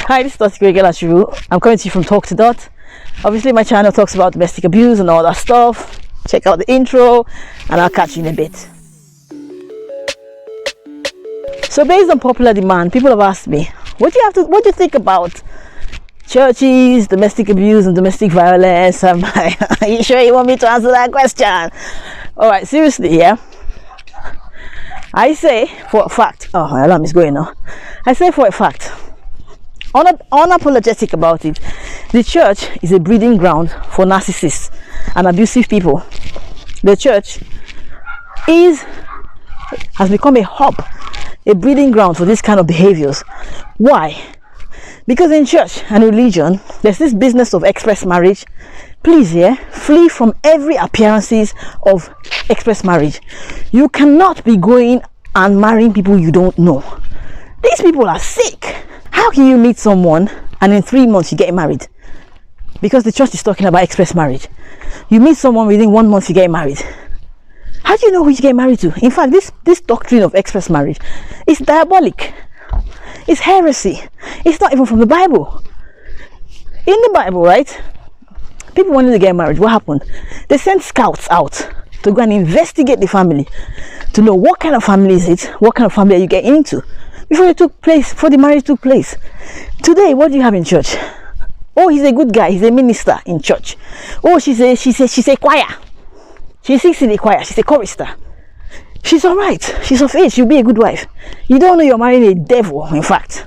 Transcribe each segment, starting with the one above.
Hi, this is IkwerreGirl Acheru. I'm coming to you from Talk to Dot. Obviously, my channel talks about domestic abuse and all that stuff. Check out the intro, and I'll catch you in a bit. So, based on popular demand, people have asked me, what do you think about churches, domestic abuse, and domestic violence? I'm like, are you sure you want me to answer that question? All right, seriously, yeah. I say for a fact. Oh, my alarm is going now. I say for a fact, unapologetic about it, the church is a breeding ground for narcissists and abusive people. The church has become a hub, a breeding ground for this kind of behaviors. Why? Because in church and religion, there's this business of express marriage. Please, flee from every appearances of express marriage. You cannot be going and marrying people you don't know. These people are sick. How can you meet someone and in 3 months you get married? Because the church is talking about express marriage. You meet someone within 1 month you get married. How do you know who you get married to? In fact, this doctrine of express marriage is diabolic. It's heresy. It's not even from the Bible. In the Bible, right? People wanted to get married. What happened? They sent scouts out to go and investigate the family, to know what kind of family is it, what kind of family are you getting into, before the marriage took place. Today, what do you have in church? Oh, he's a good guy. He's a minister in church. Oh, she's a choir. She sings in the choir. She's a chorister. She's all right. She's of age. She'll be a good wife. You don't know you're marrying a devil. In fact,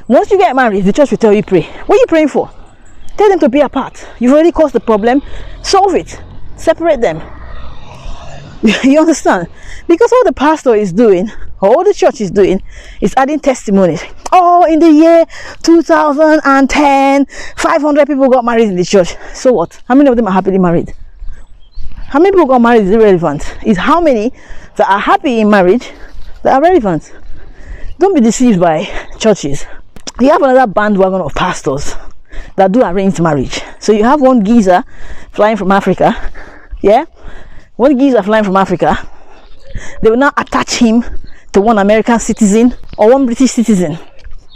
once you get married, the church will tell you pray. What are you praying for? Tell them to be apart. You've already caused the problem. Solve it. Separate them. You understand? Because all the pastor is doing, or all the church is doing, is adding testimonies. Oh, in the year 2010, 500 people got married in the church. So what? How many of them are happily married? How many people got married is irrelevant. It's how many that are happy in marriage that are relevant. Don't be deceived by churches. You have another bandwagon of pastors that do arranged marriage. So you have one geezer flying from Africa, one geezer flying from Africa. They will now attach him to one American citizen or one British citizen.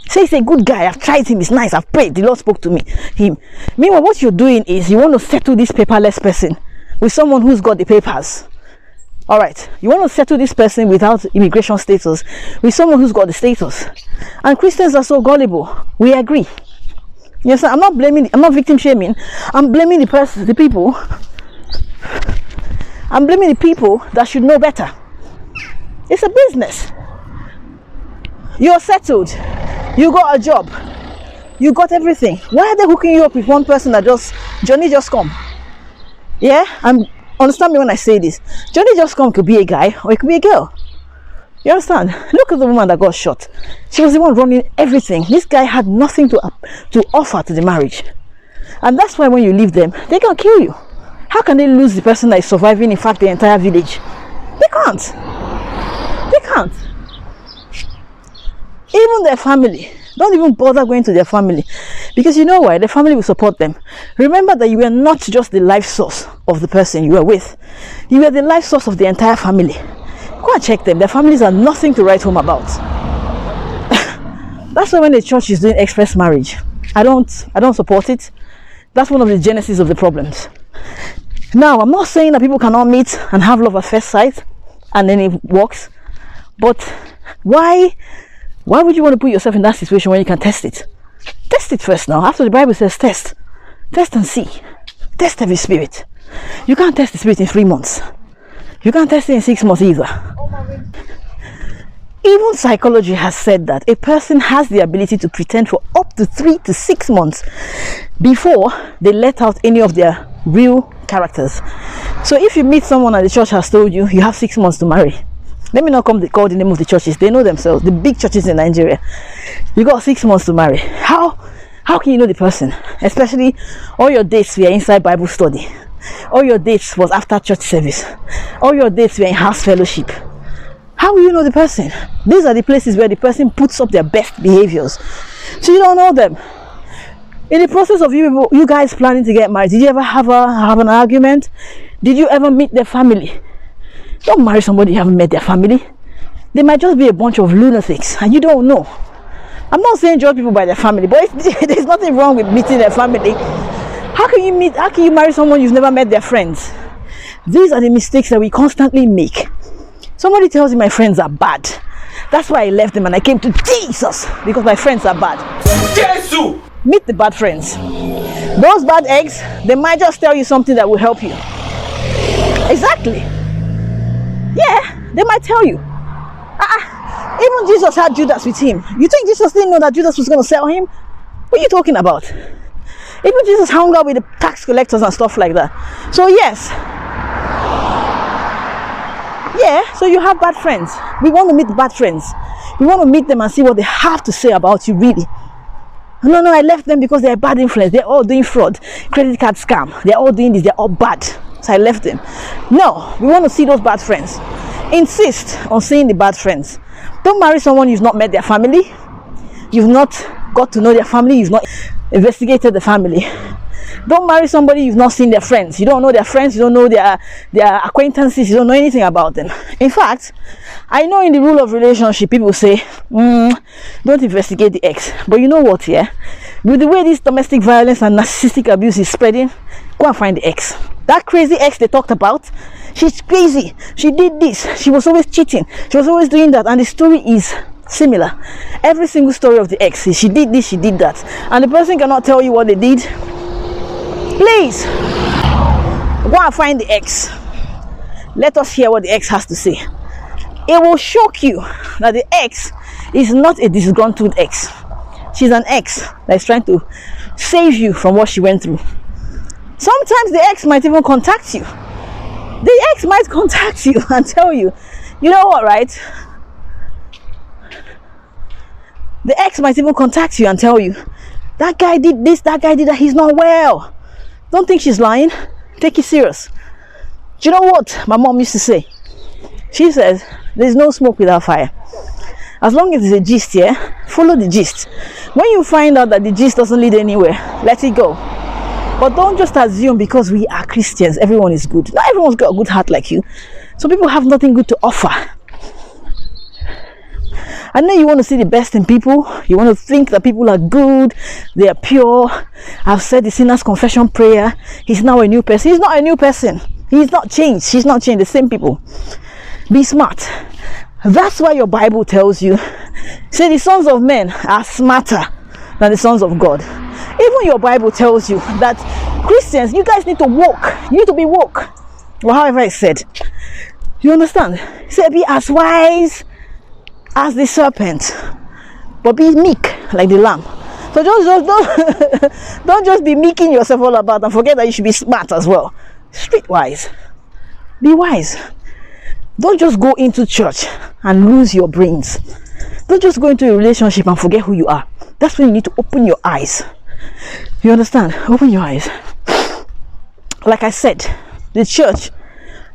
Say he's a good guy. I've tried him. He's nice. I've prayed. The Lord spoke to him. Meanwhile, what you're doing is you want to settle this paperless person with someone who's got the papers. All right. You want to settle this person without immigration status with someone who's got the status. And Christians are so gullible. We agree. Yes, I'm not victim shaming. I'm blaming the people. I'm blaming the people that should know better. It's a business. You're settled. You got a job. You got everything. Why are they hooking you up with one person that Johnny just come? Yeah? And understand me when I say this. Johnny just come could be a guy or it could be a girl. You understand? Look at the woman that got shot. She was the one running everything. This guy had nothing to offer to the marriage. And that's why when you leave them, they can kill you. How can they lose the person that is surviving, in fact, the entire village? They can't. They can't. Even their family. Don't even bother going to their family. Because you know why? The family will support them. Remember that you are not just the life source of the person you are with. You are the life source of the entire family. Go and check them. Their families are nothing to write home about. That's why when the church is doing express marriage, I don't support it. That's one of the genesis of the problems. Now, I'm not saying that people cannot meet and have love at first sight and then it works. But why would you want to put yourself in that situation when you can test it? Test it first now. After the Bible says test. Test and see. Test every spirit. You can't test the spirit in 3 months. You can't test it in 6 months either. Even psychology has said that a person has the ability to pretend for up to 3 to 6 months before they let out any of their real characters. So if you meet someone and the church has told you you have 6 months to marry, let me not call the name of the churches. They know themselves. The big churches in Nigeria. You got 6 months to marry. How can you know the person? Especially all your dates were inside Bible study. All your dates was after church service. All your dates were in house fellowship. How will you know the person? These are the places where the person puts up their best behaviors. So you don't know them. In the process of you guys planning to get married, did you ever have an argument? Did you ever meet their family? Don't marry somebody you haven't met their family. They might just be a bunch of lunatics and you don't know. I'm not saying judge people by their family, but there's nothing wrong with meeting their family. How can you marry someone you've never met their friends? These are the mistakes that we constantly make. Somebody tells you my friends are bad. That's why I left them and I came to Jesus, because my friends are bad. Jesus! Meet the bad friends. Those bad eggs, they might just tell you something that will help you. Exactly. Yeah, they might tell you. Even Jesus had Judas with him. You think Jesus didn't know that Judas was going to sell him? What are you talking about? Even Jesus hung out with the tax collectors and stuff like that. So yes. Yeah, so you have bad friends. We want to meet bad friends. We want to meet them and see what they have to say about you, really. No, I left them because they're bad influence. They're all doing fraud, credit card scam. They're all doing this. They're all bad. So I left them. No, we want to see those bad friends. Insist on seeing the bad friends. Don't marry someone you've not met their family. You've not got to know their family. You've not investigated the family. Don't marry somebody you've not seen their friends. You don't know their friends. You don't know their acquaintances. You don't know anything about them. In fact, I know in the rule of relationship, people say, don't investigate the ex. But you know what, yeah? With the way this domestic violence and narcissistic abuse is spreading, go and find the ex. That crazy ex they talked about, she's crazy. She did this. She was always cheating. She was always doing that. And the story is similar. Every single story of the ex is she did this, she did that. And the person cannot tell you what they did. Please, go and find the ex. Let us hear what the ex has to say. It will shock you that the ex is not a disgruntled ex. She's an ex that is trying to save you from what she went through. Sometimes the ex might even contact you. The ex might contact you and tell you, you know what, right? The ex might even contact you and tell you, that guy did this, that guy did that, he's not well. Don't think she's lying. Take it serious. Do you know what my mom used to say? She says, there's no smoke without fire. As long as it's a gist, yeah, follow the gist. When you find out that the gist doesn't lead anywhere, let it go. But don't just assume because we are Christians, everyone is good. Not everyone's got a good heart like you. Some people have nothing good to offer. I know you want to see the best in people. You want to think that people are good, they are pure. I've said the sinner's confession prayer. He's now a new person. He's not a new person. He's not changed. She's not changed. The same people. Be smart. That's why your Bible tells you, say the sons of men are smarter than the sons of God. Even your Bible tells you that Christians, you guys need to walk. You need to be woke. Or however it's said. You understand? Say be as wise as the serpent, but be meek like the lamb. So don't just be meeking yourself all about and forget that you should be smart as well. Streetwise. Be wise. Don't just go into church and lose your brains. Don't just go into a relationship and forget who you are. That's when you need to open your eyes. You understand? Open your eyes. Like I said, the church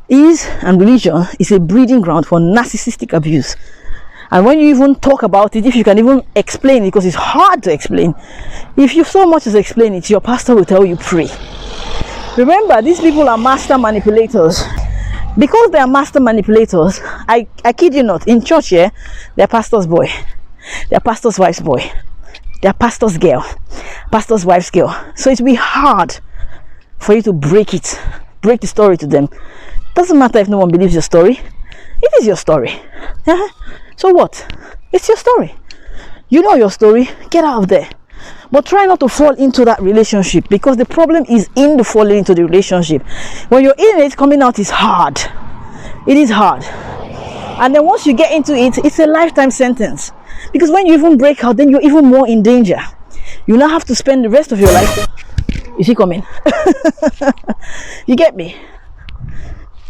and religion is a breeding ground for narcissistic abuse. And when you even talk about it, if you can even explain it, because it's hard to explain, if you so much as explain it, your pastor will tell you pray. Remember, these people are master manipulators. Because they are master manipulators, I kid you not, in church here, they're pastor's boy, they're pastor's wife's boy, they're pastor's girl, pastor's wife's girl. So it will be hard for you to break the story to them. Doesn't matter if no one believes your story. It is your story. So what? It's your story. You know your story. Get out of there. But try not to fall into that relationship, because the problem is in the falling into the relationship. When you're in it, coming out is hard. It is hard. And then once you get into it, it's a lifetime sentence. Because when you even break out, then you're even more in danger. You now have to spend the rest of your life. Is he coming? You get me?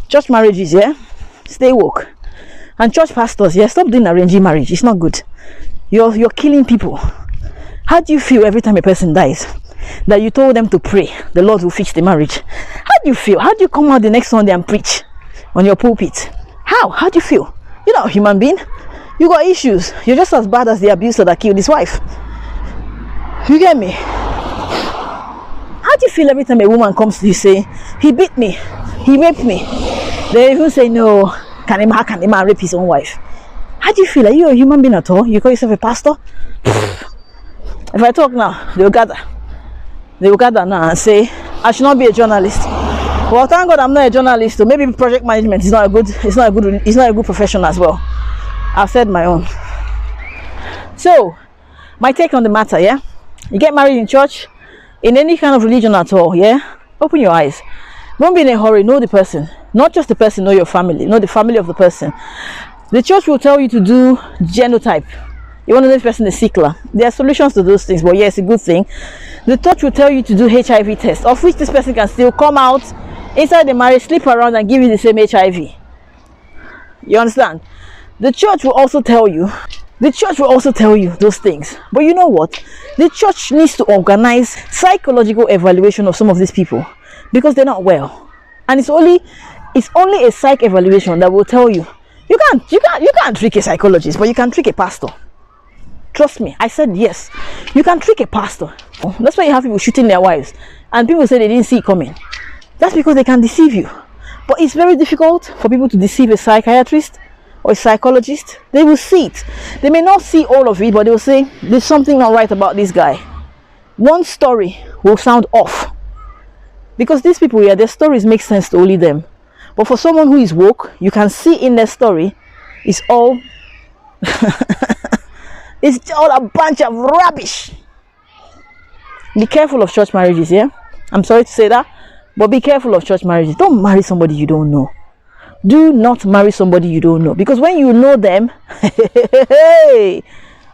Church marriages, yeah? Stay woke. And church pastors, yeah, stop doing arranging marriage. It's not good. You're killing people. How do you feel every time a person dies? That you told them to pray, the Lord will fix the marriage. How do you feel? How do you come out the next Sunday and preach on your pulpit? How do you feel? You're not a human being. You got issues. You're just as bad as the abuser that killed his wife. You get me? How do you feel every time a woman comes to you saying, he beat me, he raped me? They even say, no, how can a man rape his own wife? How do you feel? Are you a human being at all? You call yourself a pastor? If I talk now, they will gather now and say I should not be a journalist. Well, thank God I'm not a journalist, so maybe project management is not a good profession as well. I've said my own. So my take on the matter, yeah, you get married in church, in any kind of religion at all, yeah, open your eyes. Don't be in a hurry. Know the person, not just the person, know your family, know the family of the person. The church will tell you to do genotype. You want to know this person is sickler. There are solutions to those things, but yeah, it's a good thing. The church will tell you to do HIV test, of which this person can still come out inside the marriage, sleep around and give you the same HIV. You understand? The church will also tell you those things. But you know what? The church needs to organize psychological evaluation of some of these people because they're not well. And it's only a psych evaluation that will tell you you can't trick a psychologist, but you can trick a pastor. Trust me, I said yes. You can trick a pastor. That's why you have people shooting their wives and people say they didn't see it coming. That's because they can deceive you. But it's very difficult for people to deceive a psychiatrist or a psychologist. They will see it. They may not see all of it, but they will say there's something not right about this guy. One story will sound off because these people here, their stories make sense to only them. But for someone who is woke, you can see in their story it's all it's all a bunch of rubbish. Be careful of church marriages, yeah? I'm sorry to say that, but be careful of church marriages. Don't marry somebody you don't know. Do not marry somebody you don't know, because when you know them,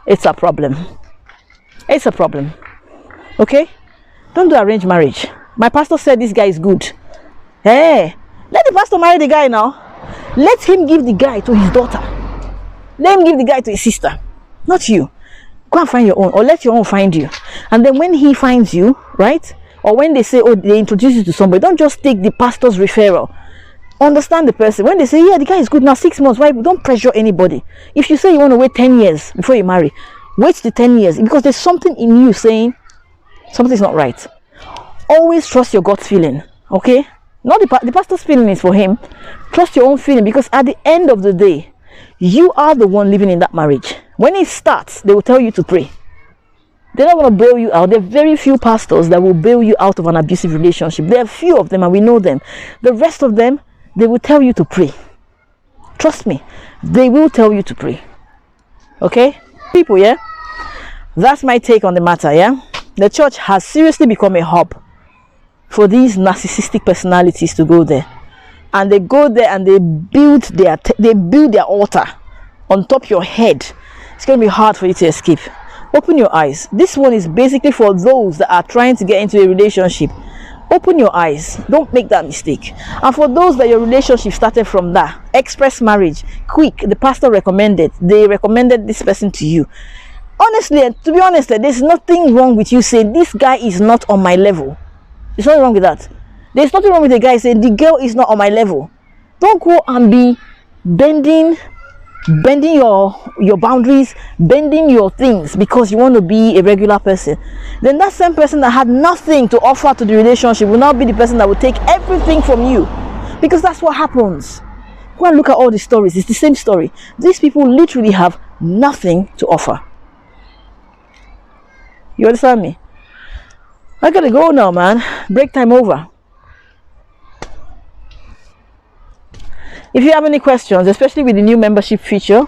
it's a problem. It's a problem. Okay? Don't do arranged marriage. My pastor said this guy is good. Hey, let the pastor marry the guy now. Let him give the guy to his daughter. Let him give the guy to his sister. Not you. Go and find your own, or let your own find you. And then when he finds you, right? Or when they say, oh, they introduce you to somebody, don't just take the pastor's referral. Understand the person. When they say, yeah, the guy is good now, 6 months, why? Don't pressure anybody. If you say you want to wait 10 years before you marry, wait the 10 years because there's something in you saying something's not right. Always trust your gut feeling, okay? Not the pastor's feeling is for him. Trust your own feeling, because at the end of the day, you are the one living in that marriage. When it starts, they will tell you to pray. They're not going to bail you out. There are very few pastors that will bail you out of an abusive relationship. There are few of them and we know them. The rest of them, they will tell you to pray. Trust me, they will tell you to pray. Okay? People, yeah? That's my take on the matter, yeah? The church has seriously become a hub for these narcissistic personalities to go there. And they go there and they build their altar on top of your head. It's going to be hard for you to escape. Open your eyes. This one is basically for those that are trying to get into a relationship. Open your eyes. Don't make that mistake. And for those that your relationship started from that express marriage, quick, the pastor recommended, they recommended this person to you. Honestly, to be honest, there's nothing wrong with you saying this guy is not on my level. There's nothing wrong with that. There's nothing wrong with the guy saying the girl is not on my level. Don't go and be bending your boundaries, bending your things because you want to be a regular person. Then that same person that had nothing to offer to the relationship will now be the person that will take everything from you, because that's what happens. Go and look at all the stories. It's the same story. These people literally have nothing to offer. You understand me? I gotta go now, man. Break time over. If you have any questions, especially with the new membership feature,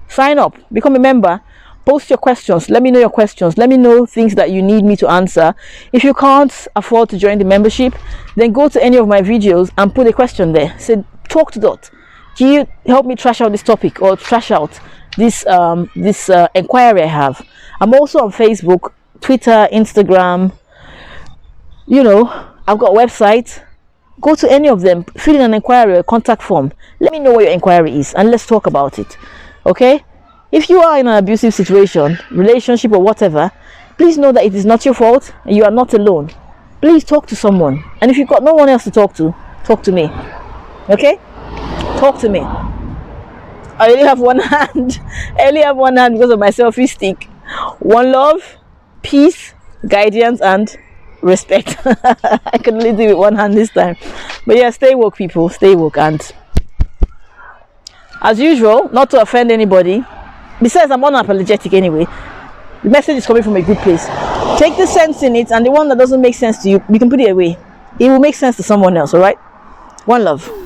sign up, become a member, post your questions. Let me know your questions. Let me know things that you need me to answer. If you can't afford to join the membership, then go to any of my videos and put a question there. Say, talk to Dot. Can you help me trash out this topic or trash out this inquiry I have? I'm also on Facebook, Twitter, Instagram. You know, I've got a website. Go to any of them, fill in an inquiry or contact form. Let me know what your inquiry is and let's talk about it. Okay? If you are in an abusive situation, relationship or whatever, please know that it is not your fault and you are not alone. Please talk to someone. And if you've got no one else to talk to me. Okay? Talk to me. I only have one hand. I only have one hand because of my selfie stick. One love, peace, guidance, and respect. I could only do it with one hand this time. But yeah, stay woke, people. Stay woke, and As usual, not to offend anybody. Besides, I'm unapologetic anyway. The message is coming from a good place. Take the sense in it, and the one that doesn't make sense to you, you can put it away. It will make sense to someone else, all right? One love.